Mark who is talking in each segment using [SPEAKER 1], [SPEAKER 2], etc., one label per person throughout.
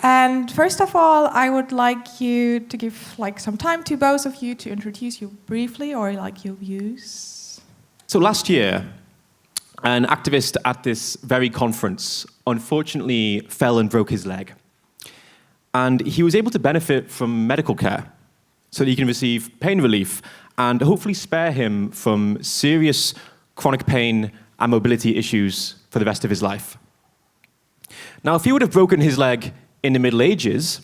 [SPEAKER 1] And first of all, I would like you to give some time to both of you to introduce you briefly or your views.
[SPEAKER 2] So last year, an activist at this very conference unfortunately fell and broke his leg. And he was able to benefit from medical care so that he can receive pain relief and hopefully spare him from serious chronic pain and mobility issues for the rest of his life. Now, if he would have broken his leg in the Middle Ages,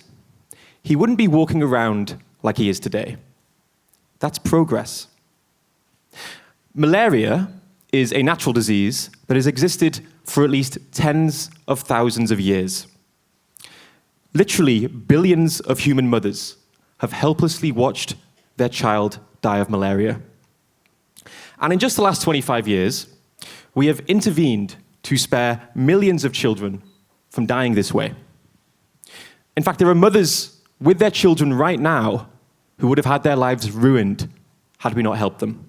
[SPEAKER 2] he wouldn't be walking around like he is today. That's progress. Malaria is a natural disease that has existed for at least tens of thousands of years. Literally, billions of human mothers have helplessly watched their child die of malaria. And in just the last 25 years, we have intervened to spare millions of children from dying this way. In fact, there are mothers with their children right now who would have had their lives ruined had we not helped them.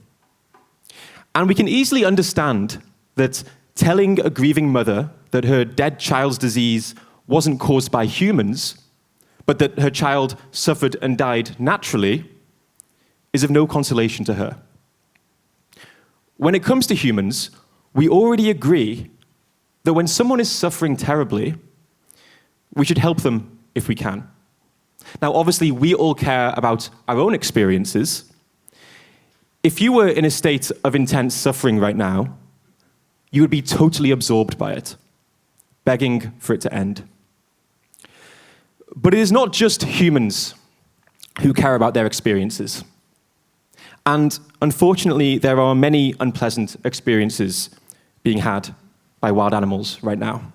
[SPEAKER 2] And we can easily understand that telling a grieving mother that her dead child's disease wasn't caused by humans, but that her child suffered and died naturally, is of no consolation to her. When it comes to humans, we already agree that when someone is suffering terribly, we should help them if we can. Now, obviously, we all care about our own experiences. If you were in a state of intense suffering right now, you would be totally absorbed by it, begging for it to end. But it is not just humans who care about their experiences. And unfortunately, there are many unpleasant experiences being had by wild animals right now.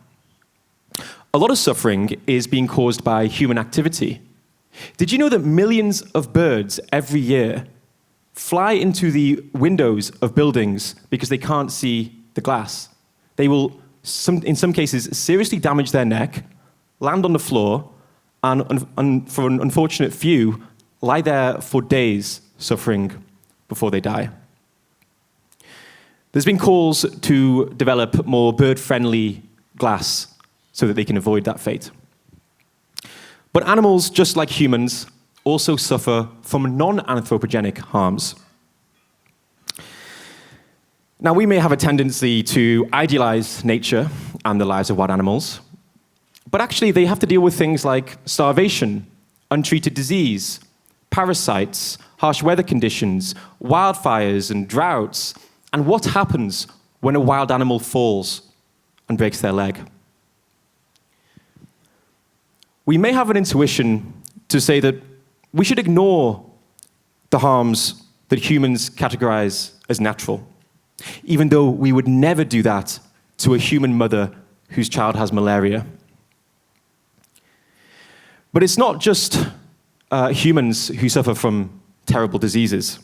[SPEAKER 2] A lot of suffering is being caused by human activity. Did you know that millions of birds every year fly into the windows of buildings because they can't see the glass? They will, in some cases, seriously damage their neck, land on the floor, and for an unfortunate few, lie there for days suffering before they die. There's been calls to develop more bird-friendly glass so that they can avoid that fate. But animals, just like humans, also suffer from non-anthropogenic harms. Now, we may have a tendency to idealize nature and the lives of wild animals, but actually they have to deal with things like starvation, untreated disease, parasites, harsh weather conditions, wildfires and droughts, and what happens when a wild animal falls and breaks their leg. We may have an intuition to say that we should ignore the harms that humans categorize as natural, even though we would never do that to a human mother whose child has malaria. But it's not just humans who suffer from terrible diseases.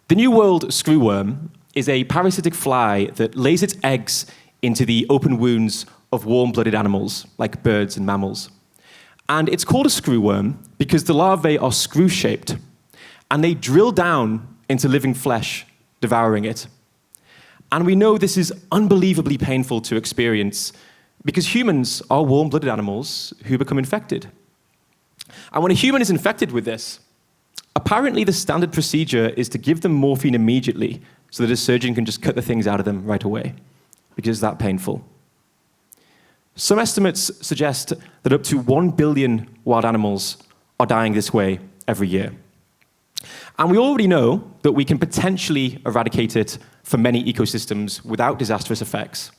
[SPEAKER 2] The New World screwworm is a parasitic fly that lays its eggs into the open wounds of warm-blooded animals, like birds and mammals. And it's called a screwworm because the larvae are screw-shaped, and they drill down into living flesh, devouring it. And we know this is unbelievably painful to experience because humans are warm-blooded animals who become infected. And when a human is infected with this, apparently the standard procedure is to give them morphine immediately so that a surgeon can just cut the things out of them right away, because it's that painful. Some estimates suggest that up to 1 billion wild animals are dying this way every year. And we already know that we can potentially eradicate it from many ecosystems without disastrous effects,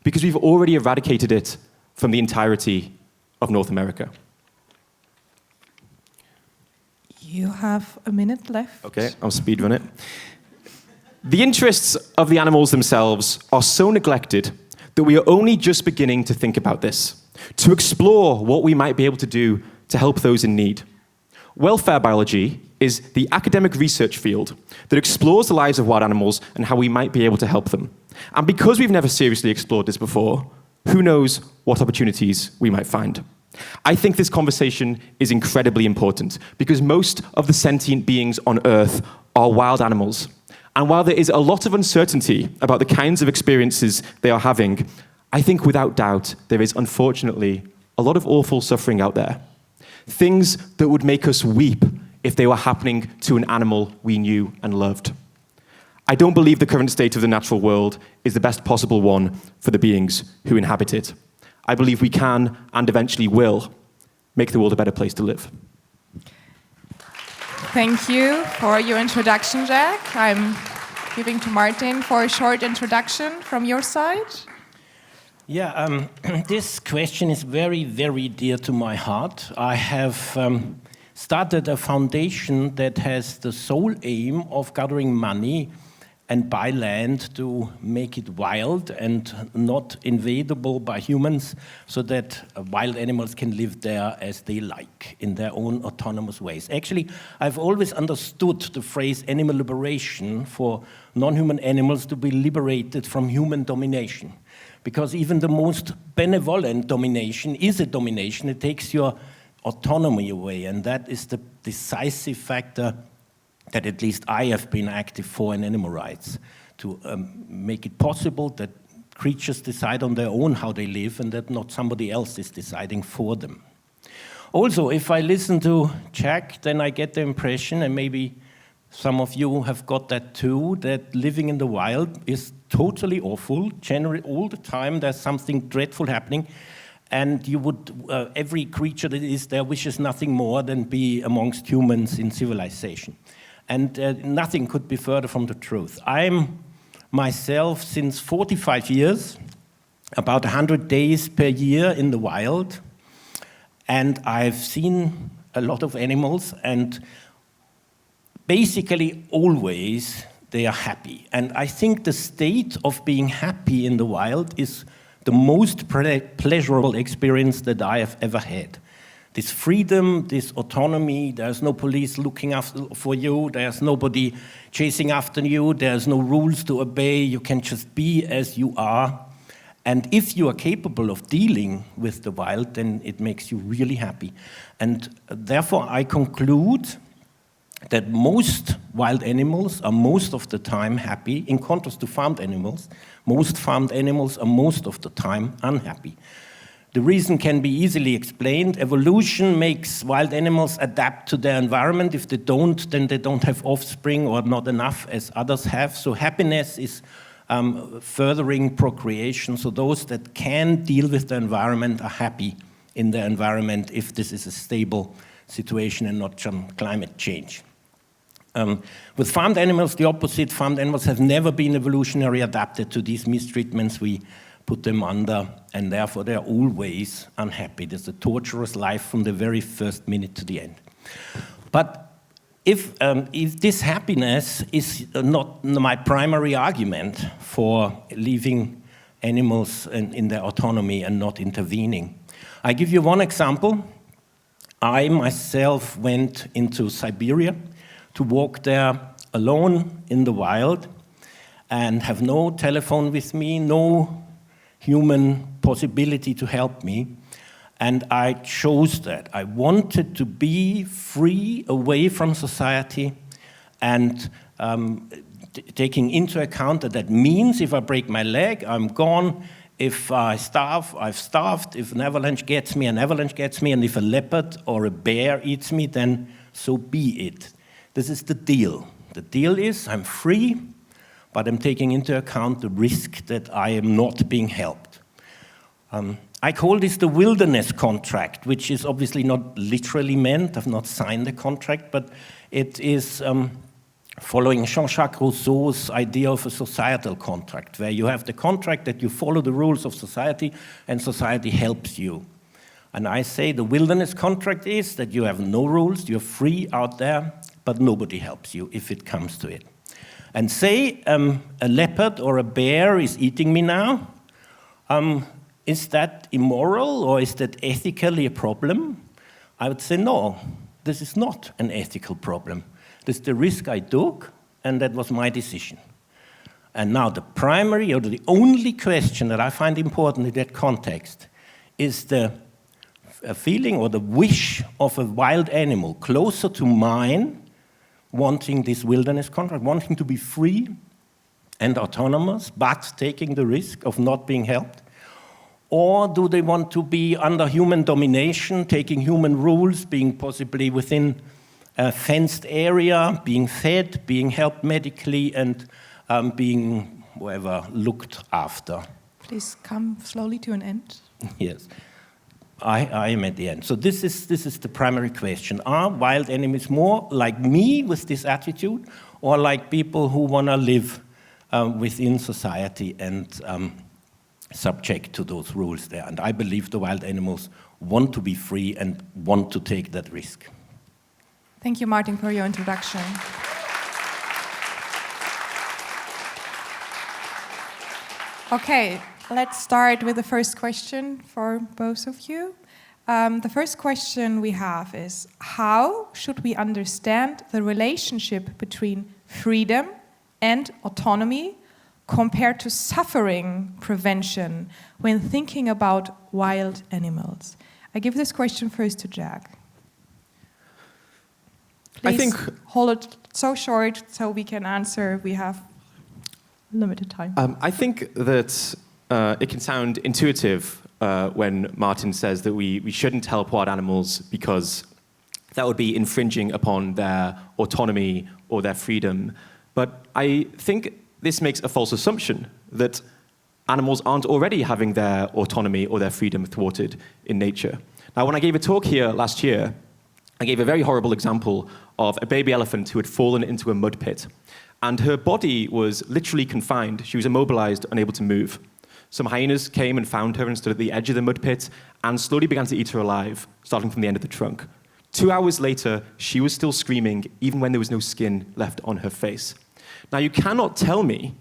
[SPEAKER 2] because we've already eradicated it from the entirety of North America.
[SPEAKER 1] You have a minute left.
[SPEAKER 2] Okay, I'll speedrun it. The interests of the animals themselves are so neglected that we are only just beginning to think about this, to explore what we might be able to do to help those in need. Welfare biology is the academic research field that explores the lives of wild animals and how we might be able to help them. And because we've never seriously explored this before, who knows what opportunities we might find. I think this conversation is incredibly important because most of the sentient beings on Earth are wild animals. And while there is a lot of uncertainty about the kinds of experiences they are having, I think without doubt there is unfortunately a lot of awful suffering out there. Things that would make us weep if they were happening to an animal we knew and loved. I don't believe the current state of the natural world is the best possible one for the beings who inhabit it. I believe we can, and eventually will, make the world a better place to live.
[SPEAKER 1] Thank you for your introduction, Jack. I'm giving to Martin for a short introduction from your side.
[SPEAKER 3] Yeah, this question is very, very dear to my heart. I have started a foundation that has the sole aim of gathering money and buy land to make it wild and not invadable by humans, so that wild animals can live there as they like, in their own autonomous ways. Actually, I've always understood the phrase animal liberation for non-human animals to be liberated from human domination. Because even the most benevolent domination is a domination. It takes your autonomy away, and that is the decisive factor that at least I have been active for in animal rights, to make it possible that creatures decide on their own how they live and that not somebody else is deciding for them. Also, if I listen to Jack, then I get the impression, and maybe some of you have got that too, that living in the wild is totally awful. Generally, all the time there's something dreadful happening, and you would, every creature that is there wishes nothing more than be amongst humans in civilization. And nothing could be further from the truth. I'm myself, since 45 years, about 100 days per year in the wild, and I've seen a lot of animals, and basically always they are happy. And I think the state of being happy in the wild is the most pleasurable experience that I have ever had. This freedom, this autonomy, there's no police looking for you, there's nobody chasing after you, there's no rules to obey, you can just be as you are. And if you are capable of dealing with the wild, then it makes you really happy. And therefore I conclude that most wild animals are most of the time happy, in contrast to farmed animals. Most farmed animals are most of the time unhappy. The reason can be easily explained. Evolution makes wild animals adapt to their environment. If they don't, then they don't have offspring, or not enough as others have. So happiness is furthering procreation. So those that can deal with the environment are happy in their environment if this is a stable situation and not some climate change. With farmed animals, the opposite. Farmed animals have never been evolutionarily adapted to these mistreatments we put them under, and therefore they're always unhappy. There's a torturous life from the very first minute to the end. But if this happiness is not my primary argument for leaving animals in their autonomy and not intervening, I give you one example. I myself went into Siberia to walk there alone in the wild and have no telephone with me, no human possibility to help me, and I chose that. I wanted to be free, away from society, and taking into account that means if I break my leg, I'm gone. If I starve, I've starved. If an avalanche gets me, an avalanche gets me, and if a leopard or a bear eats me, then so be it. This is the deal. The deal is I'm free, but I'm taking into account the risk that I am not being helped. I call this the wilderness contract, which is obviously not literally meant. I've not signed the contract, but it is following Jean-Jacques Rousseau's idea of a societal contract, where you have the contract that you follow the rules of society and society helps you. And I say the wilderness contract is that you have no rules, you're free out there, but nobody helps you if it comes to it. And say a leopard or a bear is eating me now, is that immoral or is that ethically a problem? I would say no, this is not an ethical problem. This is the risk I took, and that was my decision. And now the primary or the only question that I find important in that context is the feeling or the wish of a wild animal closer to mine, wanting this wilderness contract, wanting to be free and autonomous, but taking the risk of not being helped, Or do they want to be under human domination, taking human rules, being possibly within a fenced area, being fed, being helped medically, and being whatever looked after?
[SPEAKER 1] Please come slowly to an end.
[SPEAKER 3] Yes, I am at the end. So this is the primary question. Are wild animals more like me with this attitude, or like people who want to live within society and subject to those rules there? And I believe the wild animals want to be free and want to take that risk.
[SPEAKER 1] Thank you, Martin, for your introduction. Okay, let's start with the first question for both of you. The first question we have is, how should we understand the relationship between freedom and autonomy compared to suffering prevention when thinking about wild animals? I give this question first to Jack. Please
[SPEAKER 2] I think
[SPEAKER 1] hold it so short so we can answer. We have limited time.
[SPEAKER 2] I think that it can sound intuitive when Martin says that we shouldn't help wild animals because that would be infringing upon their autonomy or their freedom. But I think this makes a false assumption that animals aren't already having their autonomy or their freedom thwarted in nature. Now, when I gave a talk here last year, I gave a very horrible example of a baby elephant who had fallen into a mud pit. And her body was literally confined. She was immobilized, unable to move. Some hyenas came and found her and stood at the edge of the mud pit and slowly began to eat her alive, starting from the end of the trunk. 2 hours later, she was still screaming, even when there was no skin left on her face. Now, you cannot tell me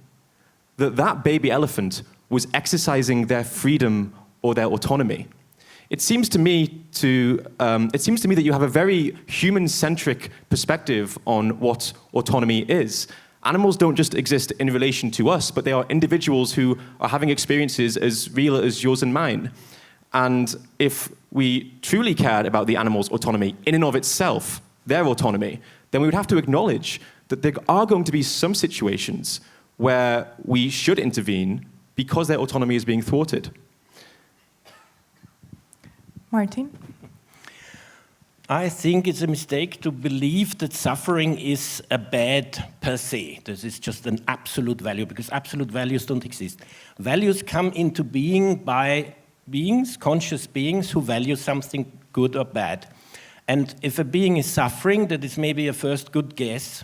[SPEAKER 2] that that baby elephant was exercising their freedom or their autonomy. It seems to me that you have a very human-centric perspective on what autonomy is. Animals don't just exist in relation to us, but they are individuals who are having experiences as real as yours and mine. And if we truly cared about the animal's autonomy in and of itself, their autonomy, then we would have to acknowledge that there are going to be some situations where we should intervene because their autonomy is being thwarted.
[SPEAKER 1] Martin?
[SPEAKER 3] I think it's a mistake to believe that suffering is a bad per se. This is just an absolute value, because absolute values don't exist. Values come into being by beings, conscious beings, who value something good or bad. And if a being is suffering, that is maybe a first good guess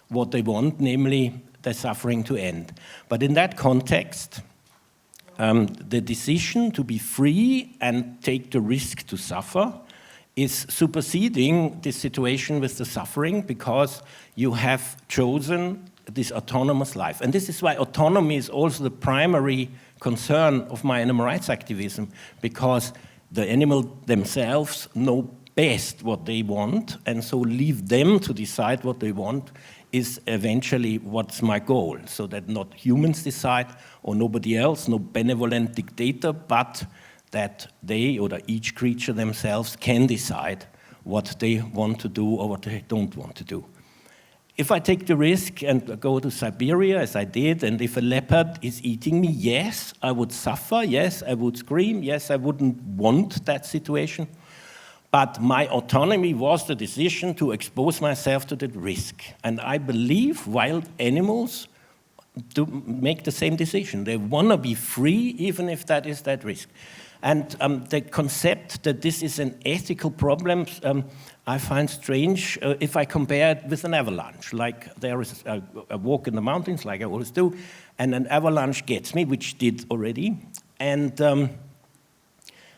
[SPEAKER 3] what they want, namely the suffering to end. But in that context, the decision to be free and take the risk to suffer is superseding this situation with the suffering, because you have chosen this autonomous life. And this is why autonomy is also the primary concern of my animal rights activism, because the animal themselves know best what they want, and so leave them to decide what they want is eventually what's my goal, so that not humans decide or nobody else, no benevolent dictator, but that they or each creature themselves can decide what they want to do or what they don't want to do. If I take the risk and go to Siberia, as I did, and if a leopard is eating me, yes, I would suffer, yes, I would scream, yes, I wouldn't want that situation. But my autonomy was the decision to expose myself to that risk. And I believe wild animals do make the same decision. They want to be free, even if that is that risk. And the concept that this is an ethical problem, I find strange if I compare it with an avalanche. Like there is a walk in the mountains, like I always do, and an avalanche gets me, which did already. And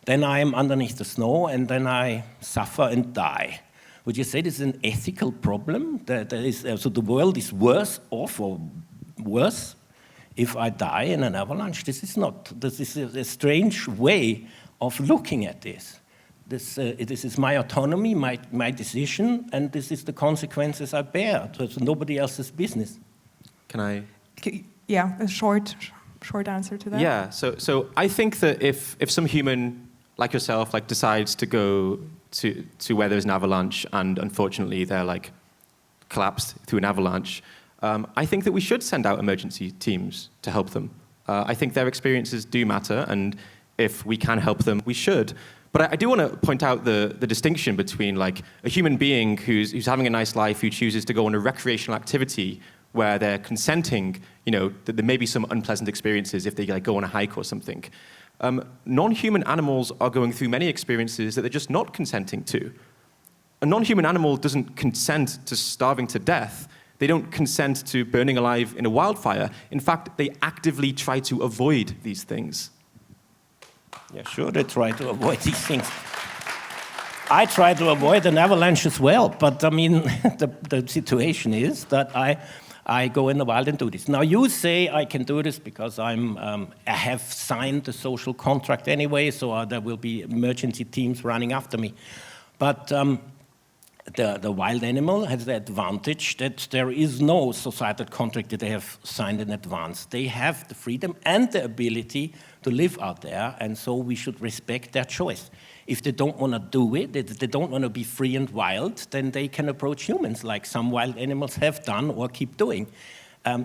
[SPEAKER 3] then I am underneath the snow, and then I suffer and die. Would you say this is an ethical problem? So the world is worse off or worse if I die in an avalanche? This is a strange way of looking at this. This is my autonomy, my decision, and this is the consequences I bear. So it's nobody else's business.
[SPEAKER 2] Can I?
[SPEAKER 1] Yeah, a short answer to that.
[SPEAKER 2] Yeah, so I think that if some human like yourself decides to go to where there's an avalanche and unfortunately they're collapsed through an avalanche, I think that we should send out emergency teams to help them. I think their experiences do matter, and if we can help them, we should. But I do want to point out the distinction between like a human being who's having a nice life, who chooses to go on a recreational activity where they're consenting, that there may be some unpleasant experiences if they like go on a hike or something. Non-human animals are going through many experiences that they're just not consenting to. A non-human animal doesn't consent to starving to death. They don't consent to burning alive in a wildfire. In fact, they actively try to avoid these things.
[SPEAKER 3] Yeah, sure, they try to avoid these things. I try to avoid an avalanche as well, but I mean, the situation is that I go in the wild and do this. Now, you say I can do this because I have signed the social contract anyway, so there will be emergency teams running after me. But the wild animal has the advantage that there is no societal contract that they have signed in advance. They have the freedom and the ability to live out there, and so we should respect their choice. If they don't want to do it, if they don't want to be free and wild, then they can approach humans like some wild animals have done or keep doing.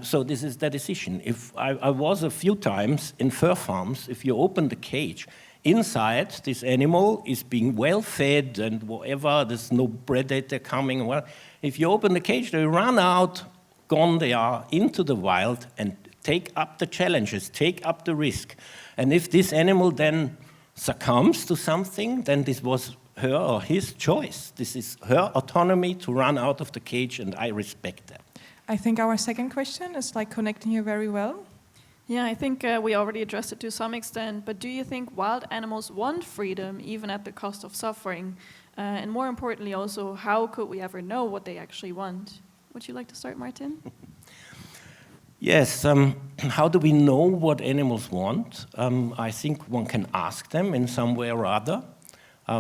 [SPEAKER 3] So this is their decision. If I was a few times in fur farms, if you open the cage, inside this animal is being well fed and whatever, there's no predator coming. Well, if you open the cage, they run out, gone they are, into the wild and take up the challenges, take up the risk. And if this animal then succumbs to something, then this was her or his choice. This is her autonomy to run out of the cage, and I respect that.
[SPEAKER 1] I think our second question is like connecting here very well.
[SPEAKER 4] Yeah, I think we already addressed it to some extent, but do you think wild animals want freedom even at the cost of suffering? And more importantly also, how could we ever know what they actually want? Would you like to start, Martin?
[SPEAKER 3] Yes, how do we know what animals want? I think one can ask them in some way or other.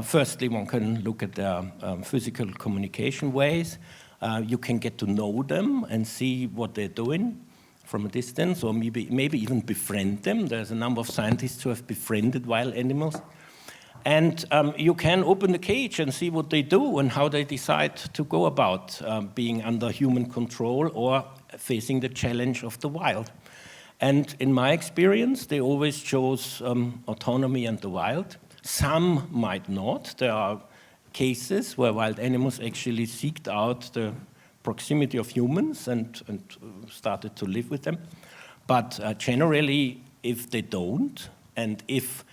[SPEAKER 3] Firstly, one can look at their physical communication ways. You can get to know them and see what they're doing from a distance, or maybe even befriend them. There's a number of scientists who have befriended wild animals. And you can open the cage and see what they do and how they decide to go about being under human control or facing the challenge of the wild. And in my experience, they always chose autonomy and the wild. Some might not. There are cases where wild animals actually seeked out the proximity of humans and started to live with them. But generally, if they don't, and if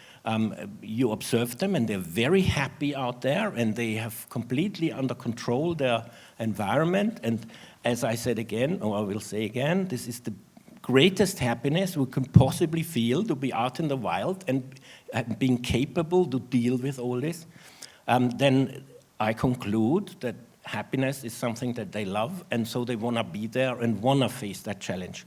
[SPEAKER 3] you observe them and they're very happy out there and they have completely under control their environment, and as I said again, or I will say again, this is the greatest happiness we can possibly feel, to be out in the wild and being capable to deal with all this, then I conclude that happiness is something that they love, and so they want to be there and want to face that challenge.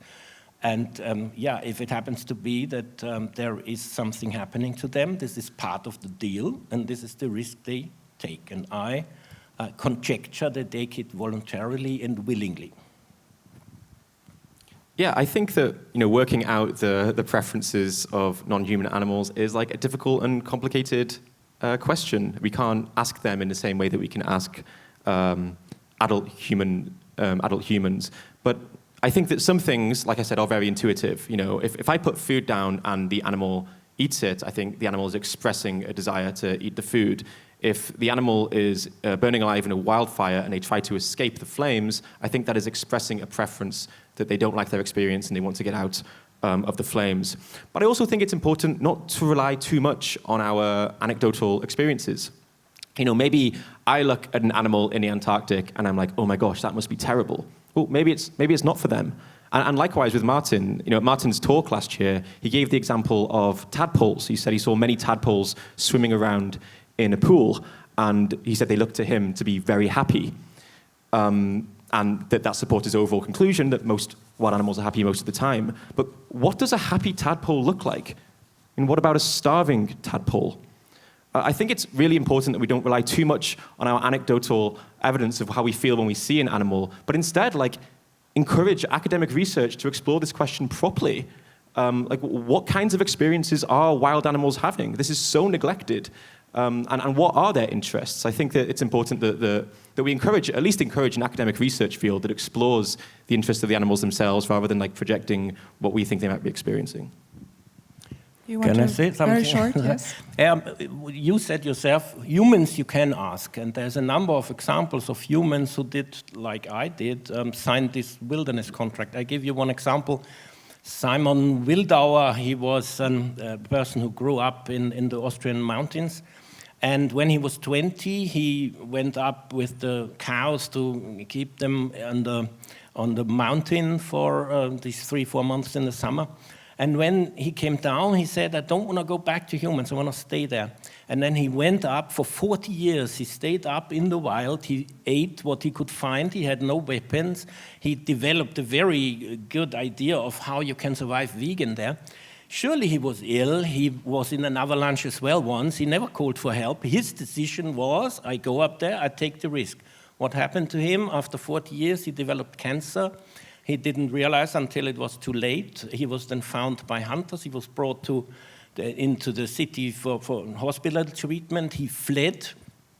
[SPEAKER 3] And yeah, if it happens to be that there is something happening to them, this is part of the deal, and this is the risk they take. And I conjecture they take it voluntarily and willingly.
[SPEAKER 2] Yeah, I think that working out the preferences of non-human animals is like a difficult and complicated question. We can't ask them in the same way that we can ask adult humans. But I think that some things, like I said, are very intuitive. If I put food down and the animal eats it, I think the animal is expressing a desire to eat the food. If the animal is burning alive in a wildfire and they try to escape the flames, I think that is expressing a preference that they don't like their experience and they want to get out of the flames. But I also think it's important not to rely too much on our anecdotal experiences. Maybe I look at an animal in the Antarctic and I'm like, oh my gosh, that must be terrible. Well, maybe it's not for them. And likewise with Martin, at Martin's talk last year, he gave the example of tadpoles. He said he saw many tadpoles swimming around in a pool, and he said they looked to him to be very happy. And that supports his overall conclusion that most wild animals are happy most of the time. But what does a happy tadpole look like? And what about a starving tadpole? I think it's really important that we don't rely too much on our anecdotal evidence of how we feel when we see an animal, but instead, encourage academic research to explore this question properly. What kinds of experiences are wild animals having? This is so neglected. And what are their interests? I think that it's important that we at least encourage an academic research field that explores the interests of the animals themselves rather than projecting what we think they might be experiencing.
[SPEAKER 1] You want
[SPEAKER 3] Can I
[SPEAKER 1] to
[SPEAKER 3] say something?
[SPEAKER 1] very short, yes.
[SPEAKER 3] You said yourself, humans you can ask, and there's a number of examples of humans who did, like I did, signed this wilderness contract. I give you one example. Simon Wildauer, he was a person who grew up in the Austrian mountains, and when he was 20, he went up with the cows to keep them on the mountain for these 3-4 months in the summer. And when he came down, he said, I don't want to go back to humans, I want to stay there. And then he went up for 40 years. He stayed up in the wild. He ate what he could find. He had no weapons. He developed a very good idea of how you can survive vegan there. Surely he was ill. He was in an avalanche as well once. He never called for help. His decision was, I go up there, I take the risk. What happened to him? After 40 years, he developed cancer. He didn't realize until it was too late. He was then found by hunters. He was brought into the city for hospital treatment. He fled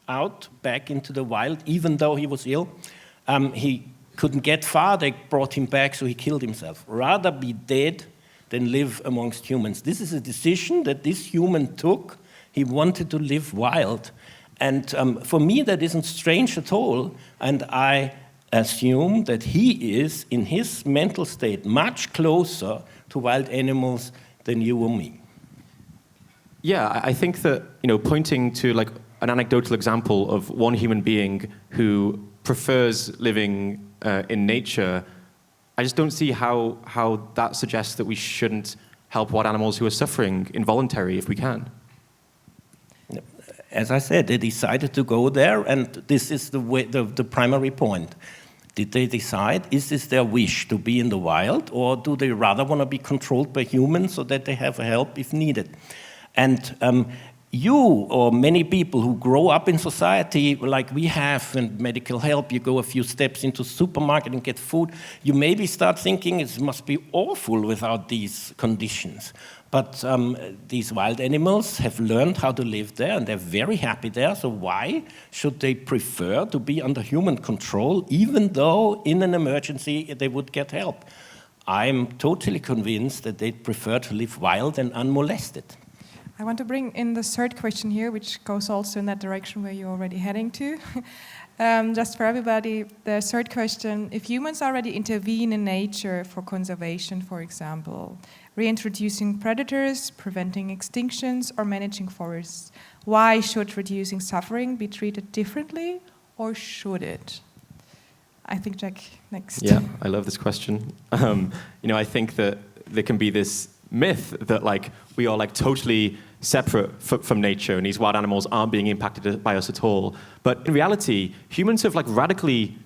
[SPEAKER 3] out back into the wild, even though he was ill. He couldn't get far. They brought him back, so he killed himself. Rather be dead than live amongst humans. This is a decision that this human took. He wanted to live wild. And for me, that isn't strange at all. And I assume that he is, in his mental state, much closer to wild animals than you or me.
[SPEAKER 2] Yeah, I think that, pointing to like an anecdotal example of one human being who prefers living in nature, I just don't see how that suggests that we shouldn't help wild animals who are suffering involuntarily if we can.
[SPEAKER 3] As I said, they decided to go there, and this is the primary point. Did they decide, is this their wish to be in the wild, or do they rather want to be controlled by humans so that they have help if needed? And you or many people who grow up in society like we have in medical help, you go a few steps into supermarket and get food, you maybe start thinking it must be awful without these conditions. But these wild animals have learned how to live there, and they're very happy there. So why should they prefer to be under human control, even though in an emergency they would get help? I'm totally convinced that they'd prefer to live wild and unmolested.
[SPEAKER 1] I want to bring in the third question here, which goes also in that direction where you're already heading to. Just for everybody, the third question, if humans already intervene in nature for conservation, for example, reintroducing predators, preventing extinctions, or managing forests, why should reducing suffering be treated differently, or should it? I think Jack, next.
[SPEAKER 2] Yeah, I love this question. I think that there can be this myth that we are totally separate from nature and these wild animals aren't being impacted by us at all. But in reality, humans have radically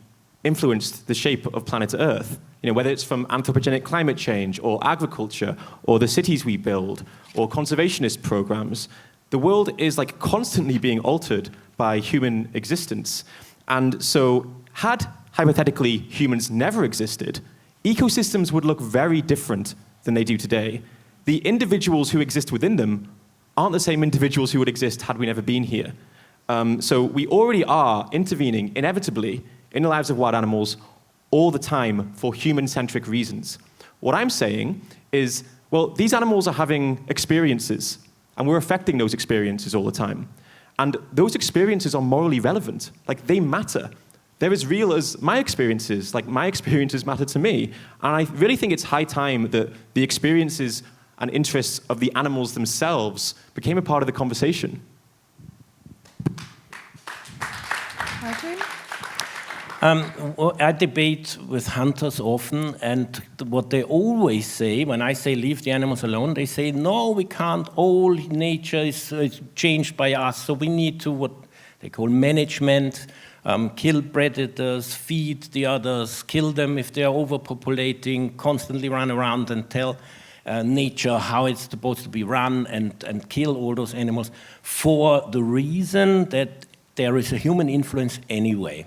[SPEAKER 2] influenced the shape of planet Earth. Whether it's from anthropogenic climate change or agriculture or the cities we build or conservationist programs, the world is constantly being altered by human existence. And so had hypothetically humans never existed, ecosystems would look very different than they do today. The individuals who exist within them aren't the same individuals who would exist had we never been here. So we already are intervening inevitably in the lives of wild animals all the time for human-centric reasons. What I'm saying is, well, these animals are having experiences, and we're affecting those experiences all the time. And those experiences are morally relevant. They matter. They're as real as my experiences. My experiences matter to me. And I really think it's high time that the experiences and interests of the animals themselves became a part of the conversation.
[SPEAKER 1] Martin?
[SPEAKER 3] I debate with hunters often, and what they always say, when I say leave the animals alone, they say, no, we can't, all nature is changed by us, so we need to, what they call management, kill predators, feed the others, kill them if they are overpopulating, constantly run around and tell nature how it's supposed to be run and kill all those animals for the reason that there is a human influence anyway.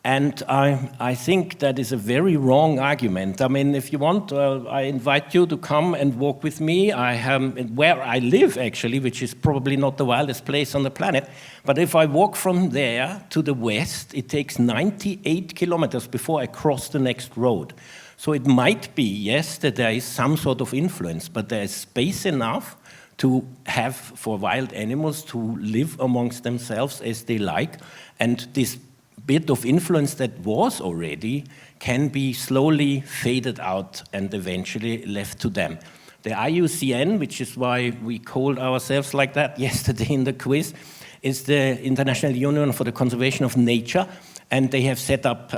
[SPEAKER 3] And I think that is a very wrong argument. I mean, if you want, I invite you to come and walk with me. I have, where I live, actually, which is probably not the wildest place on the planet, but if I walk from there to the west, it takes 98 kilometers before I cross the next road. So it might be, yes, that there is some sort of influence, but there is space enough to have for wild animals to live amongst themselves as they like. And this bit of influence that was already can be slowly faded out and eventually left to them. The IUCN, which is why we called ourselves like that yesterday in the quiz, is the International Union for the Conservation of Nature, and they have set up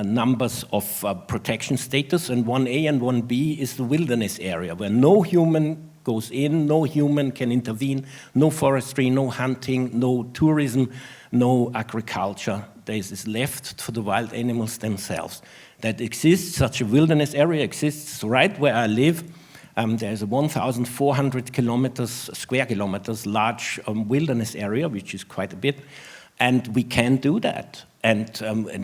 [SPEAKER 3] numbers of protection status, and 1A and 1B is the wilderness area, where no human goes in, no human can intervene, no forestry, no hunting, no tourism, no agriculture. There is left for the wild animals themselves. That exists, such a wilderness area exists right where I live. There's a 1,400 square kilometers large wilderness area, which is quite a bit, and we can do that. And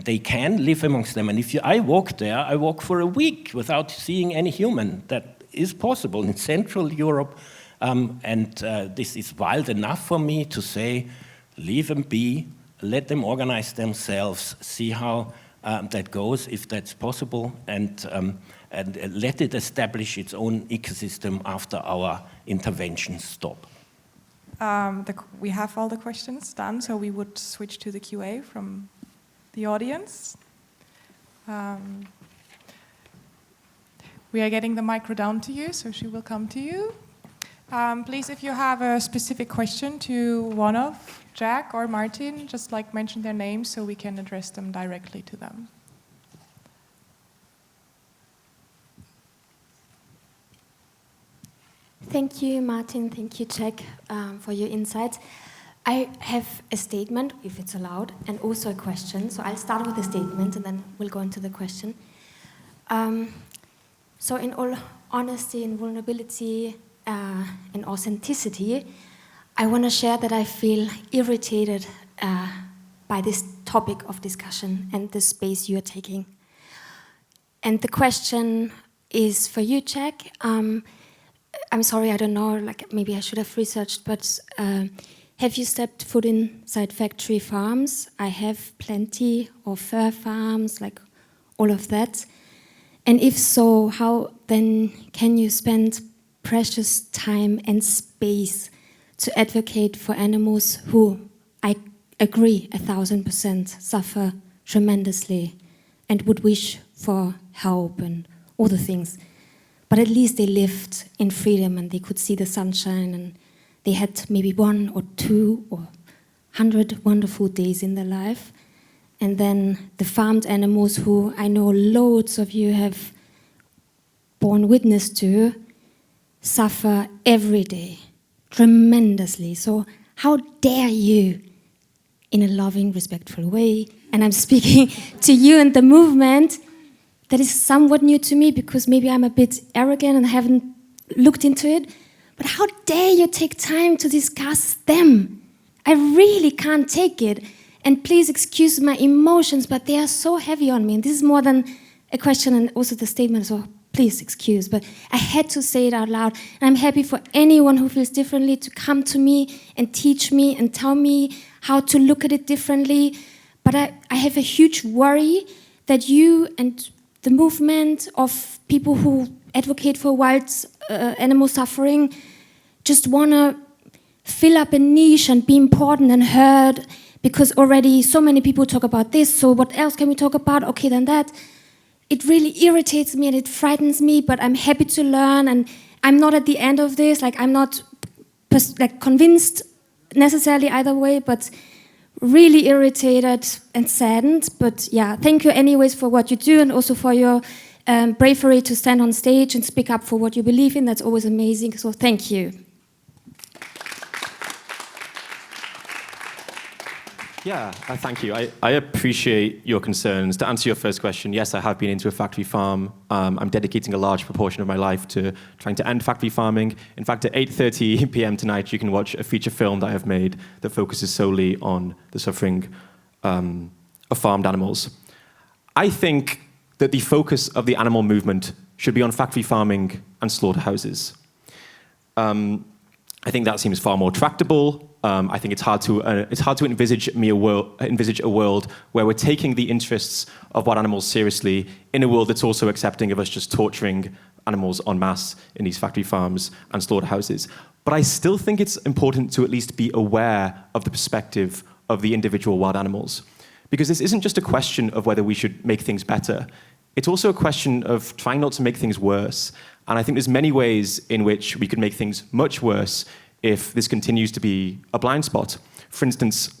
[SPEAKER 3] they can live amongst them. And if I walk there, I walk for a week without seeing any human. That is possible in Central Europe, and this is wild enough for me to say, leave them be, let them organize themselves, see how that goes, if that's possible, and let it establish its own ecosystem after our interventions stop.
[SPEAKER 1] We have all the questions done, so we would switch to the QA from the audience. We are getting the micro down to you, so she will come to you. Please, if you have a specific question to one of Jack or Martin, just mention their names so we can address them directly to them.
[SPEAKER 5] Thank you, Martin. Thank you, Jack, for your insights. I have a statement, if it's allowed, and also a question. So I'll start with the statement, and then we'll go into the question. So in all honesty and vulnerability and authenticity, I want to share that I feel irritated by this topic of discussion and the space you're taking. And the question is for you, Jack. I'm sorry, I don't know, maybe I should have researched, but have you stepped foot inside factory farms? I have plenty of fur farms, all of that. And if so, how then can you spend precious time and space to advocate for animals who, I agree, 1,000% suffer tremendously and would wish for help and all the things? But at least they lived in freedom and they could see the sunshine and they had maybe 1 or 2 or 100 wonderful days in their life. And then the farmed animals who I know loads of you have borne witness to suffer every day tremendously. So how dare you, in a loving, respectful way, and I'm speaking to you and the movement, that is somewhat new to me because maybe I'm a bit arrogant and haven't looked into it. But how dare you take time to discuss them? I really can't take it. And please excuse my emotions, but they are so heavy on me. And this is more than a question and also the statement, so please excuse. But I had to say it out loud. And I'm happy for anyone who feels differently to come to me and teach me and tell me how to look at it differently. But I have a huge worry that you and the movement of people who advocate for wild animal suffering just want to fill up a niche and be important and heard because already so many people talk about this, so what else can we talk about? Okay, then that. It really irritates me and it frightens me, but I'm happy to learn and I'm not at the end of this. I'm not convinced necessarily either way, but really irritated and saddened. But yeah, thank you anyways for what you do and also for your bravery to stand on stage and speak up for what you believe in. That's always amazing, so thank you.
[SPEAKER 2] Yeah, thank you. I appreciate your concerns. To answer your first question, yes, I have been into a factory farm. I'm dedicating a large proportion of my life to trying to end factory farming. In fact, at 8:30 p.m. tonight, you can watch a feature film that I have made that focuses solely on the suffering of farmed animals. I think that the focus of the animal movement should be on factory farming and slaughterhouses. I think that seems far more tractable I think it's hard to envisage a world where we're taking the interests of wild animals seriously in a world that's also accepting of us just torturing animals en masse in these factory farms and slaughterhouses. But I still think it's important to at least be aware of the perspective of the individual wild animals. Because this isn't just a question of whether we should make things better. It's also a question of trying not to make things worse. And I think there's many ways in which we could make things much worse if this continues to be a blind spot. For instance,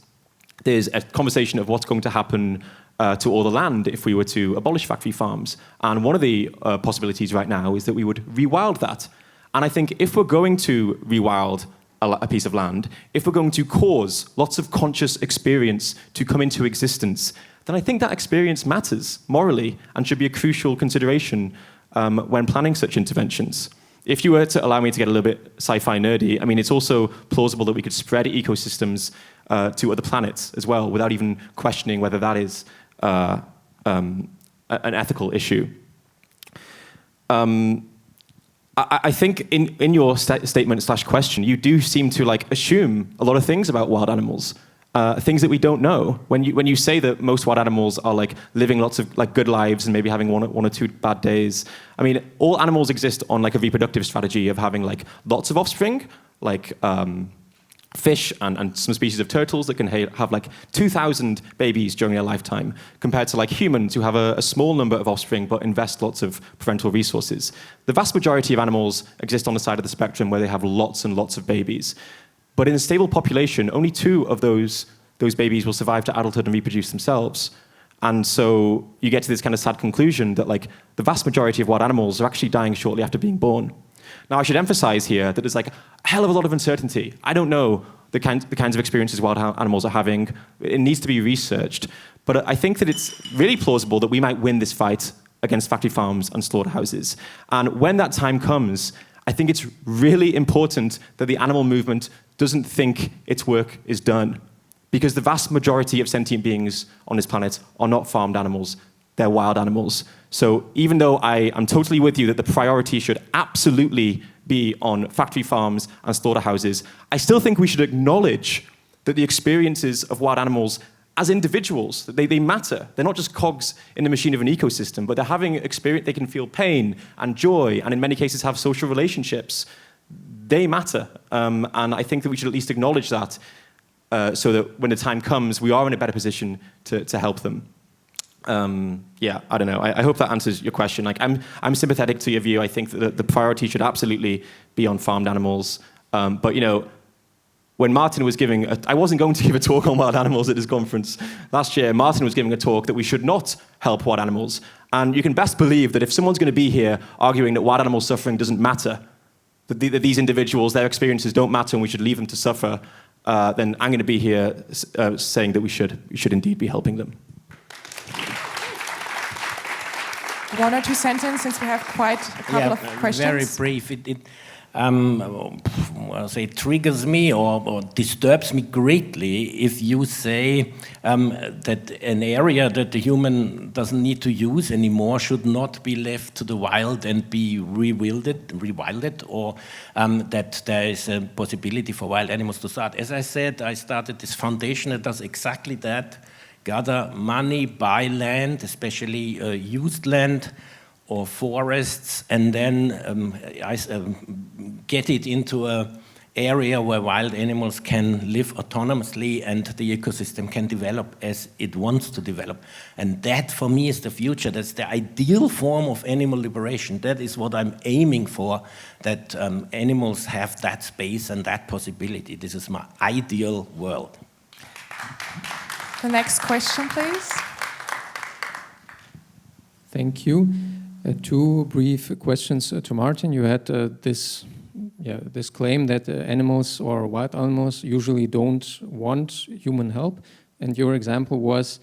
[SPEAKER 2] there's a conversation of what's going to happen to all the land if we were to abolish factory farms. And one of the possibilities right now is that we would rewild that. And I think if we're going to rewild a piece of land, if we're going to cause lots of conscious experience to come into existence, then I think that experience matters morally and should be a crucial consideration when planning such interventions. If you were to allow me to get a little bit sci-fi nerdy, I mean, it's also plausible that we could spread ecosystems to other planets as well without even questioning whether that is an ethical issue. I think in your statement/question, you do seem to assume a lot of things about wild animals, things that we don't know. When you say that most wild animals are living lots of good lives and maybe having one or two bad days, I mean, all animals exist on a reproductive strategy of having lots of offspring, fish and some species of turtles that can have 2,000 babies during their lifetime, compared to humans who have a small number of offspring but invest lots of parental resources. The vast majority of animals exist on the side of the spectrum where they have lots and lots of babies. But in a stable population, only 2 of those babies will survive to adulthood and reproduce themselves. And so you get to this kind of sad conclusion that the vast majority of wild animals are actually dying shortly after being born. Now, I should emphasize here that there's a hell of a lot of uncertainty. I don't know the kinds of experiences wild animals are having. It needs to be researched. But I think that it's really plausible that we might win this fight against factory farms and slaughterhouses. And when that time comes, I think it's really important that the animal movement doesn't think its work is done. Because the vast majority of sentient beings on this planet are not farmed animals. They're wild animals. So even though I am totally with you that the priority should absolutely be on factory farms and slaughterhouses, I still think we should acknowledge that the experiences of wild animals as individuals, they matter. They're not just cogs in the machine of an ecosystem, but they're having experience. They can feel pain and joy, and in many cases have social relationships. They matter, and I think that we should at least acknowledge that so that when the time comes, we are in a better position to help them. Yeah, I don't know. I hope that answers your question. I'm sympathetic to your view. I think that the priority should absolutely be on farmed animals. But when Martin was giving, I wasn't going to give a talk on wild animals at his conference last year. Martin was giving a talk that we should not help wild animals. And you can best believe that if someone's going to be here arguing that wild animal suffering doesn't matter, that these individuals, their experiences don't matter and we should leave them to suffer, then I'm going to be here saying that we should indeed be helping them.
[SPEAKER 1] 1 or 2 sentences, since we have quite a couple of questions.
[SPEAKER 3] Very brief. It triggers me or disturbs me greatly if you say that an area that the human doesn't need to use anymore should not be left to the wild and be rewilded, or that there is a possibility for wild animals to start. As I said, I started this foundation that does exactly that. Gather money, buy land, especially used land or forests, and then get it into an area where wild animals can live autonomously and the ecosystem can develop as it wants to develop. And that, for me, is the future. That's the ideal form of animal liberation. That is what I'm aiming for, that animals have that space and that possibility. This is my ideal world.
[SPEAKER 1] The next question, please.
[SPEAKER 6] Thank you. 2 brief questions to Martin. You had this claim that animals or wild animals usually don't want human help. And your example was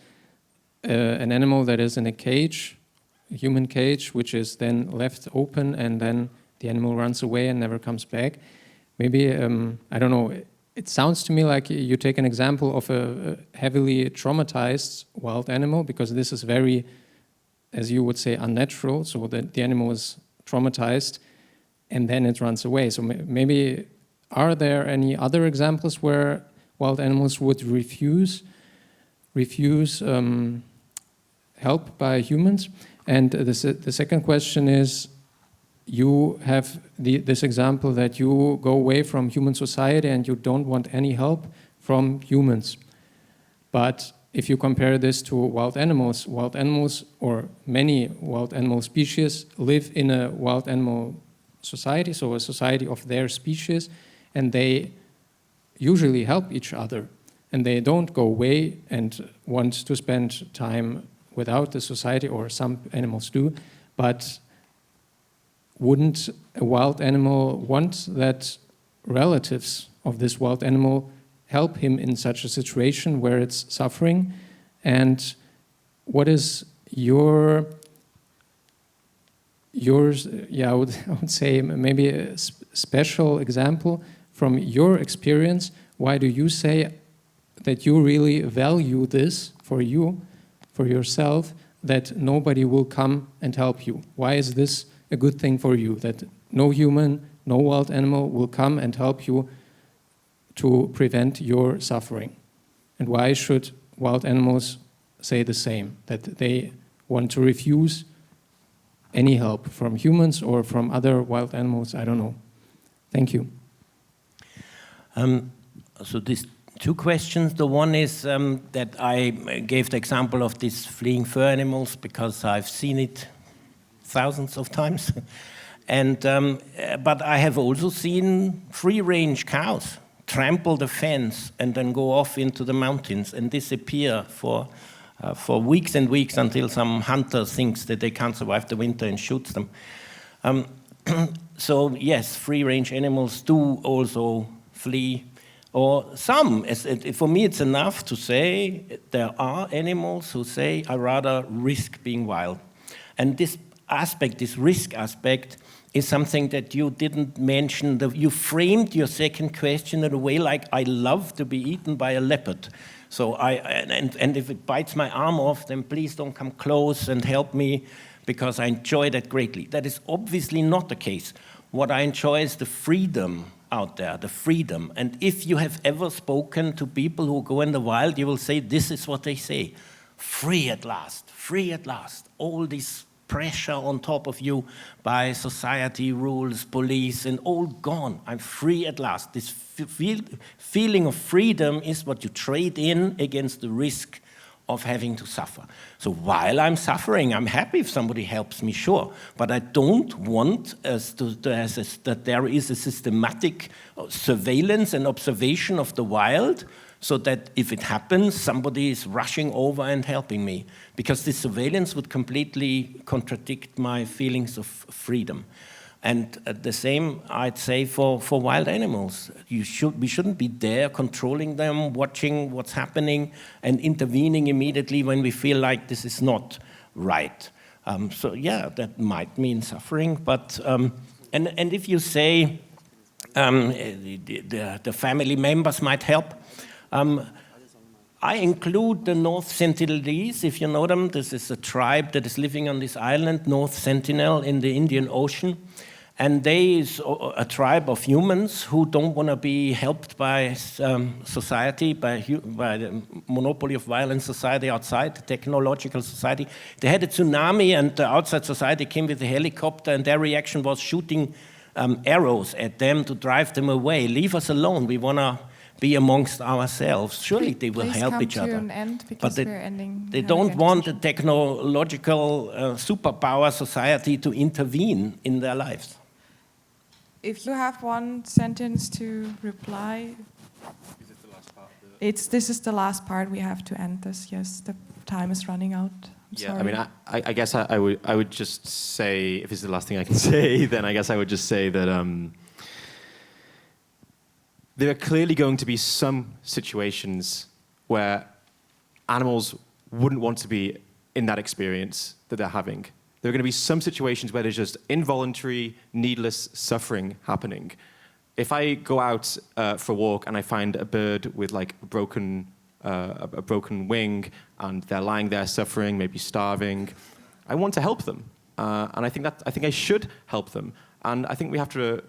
[SPEAKER 6] an animal that is in a cage, a human cage, which is then left open and then the animal runs away and never comes back. Maybe, I don't know, it sounds to me like you take an example of a heavily traumatized wild animal, because this is very, as you would say, unnatural, so that the animal is traumatized and then it runs away. So maybe are there any other examples where wild animals would refuse help by humans? And the second question is, you have this example that you go away from human society and you don't want any help from humans. But if you compare this to wild animals, or many wild animal species live in a wild animal society, so a society of their species, and they usually help each other. And they don't go away and want to spend time without the society, or some animals do. But wouldn't a wild animal want that relatives of this wild animal help him in such a situation where it's suffering? And what is yours? I would say maybe a special example from your experience. Why do you say that you really value this for you, for yourself, that nobody will come and help you? Why is this a good thing for you, that no human, no wild animal will come and help you to prevent your suffering? And why should wild animals say the same, that they want to refuse any help from humans or from other wild animals? I don't know. Thank you.
[SPEAKER 3] So these two questions. The one is that I gave the example of these fleeing fur animals because I've seen it thousands of times. And but I have also seen free-range cows trample the fence and then go off into the mountains and disappear for weeks and weeks until some hunter thinks that they can't survive the winter and shoots them. So yes, free-range animals do also flee, or some. For me, it's enough to say there are animals who say, I rather risk being wild. And this aspect, this risk aspect, is something that you didn't mention. You framed your second question in a way like, I love to be eaten by a leopard. So and if it bites my arm off, then please don't come close and help me, because I enjoy that greatly. That is obviously not the case. What I enjoy is the freedom out there, the freedom. And if you have ever spoken to people who go in the wild, you will say this is what they say: free at last, free at last. All this pressure on top of you by society, rules, police, and all gone. I'm free at last. This feeling of freedom is what you trade in against the risk of having to suffer. So while I'm suffering, I'm happy if somebody helps me, sure. But I don't want that there is a systematic surveillance and observation of the wild, so that if it happens, somebody is rushing over and helping me. Because this surveillance would completely contradict my feelings of freedom. And the same, I'd say, for wild animals. We shouldn't be there controlling them, watching what's happening, and intervening immediately when we feel like this is not right. So yeah, that might mean suffering. But and if you say the family members might help, I include the North Sentinelese, if you know them. This is a tribe that is living on this island, North Sentinel, in the Indian Ocean. And they is a tribe of humans who don't want to be helped by society, by the monopoly of violent society outside, the technological society. They had a tsunami, and the outside society came with a helicopter, and their reaction was shooting arrows at them to drive them away. Leave us alone. We want to be amongst ourselves. Surely they will help each other. But they don't want a technological superpower society to intervene in their lives.
[SPEAKER 1] If you have one sentence to reply.
[SPEAKER 2] Is it the last part?
[SPEAKER 1] This is the last part. We have to end this. Yes, the time is running out.
[SPEAKER 2] Sorry. I mean, I guess I would just say, if it's the last thing I can say, then I guess I would just say that there are clearly going to be some situations where animals wouldn't want to be in that experience that they're having. There are going to be some situations where there's just involuntary, needless suffering happening. If I go out for a walk and I find a bird with like a broken wing and they're lying there suffering, maybe starving, I want to help them, and I think I should help them. And I think we have to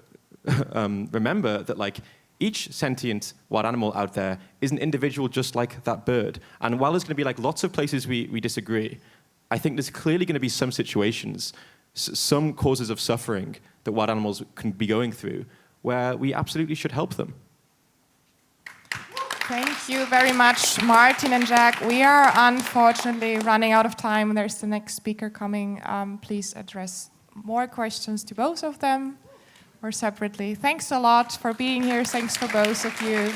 [SPEAKER 2] remember that like each sentient wild animal out there is an individual just like that bird. And while there's going to be like lots of places we disagree, I think there's clearly going to be some situations, some causes of suffering that wild animals can be going through where we absolutely should help them.
[SPEAKER 1] Thank you very much, Martin and Jack. We are unfortunately running out of time. There's the next speaker coming. Please address more questions to both of them or separately. Thanks a lot for being here. Thanks for both of you.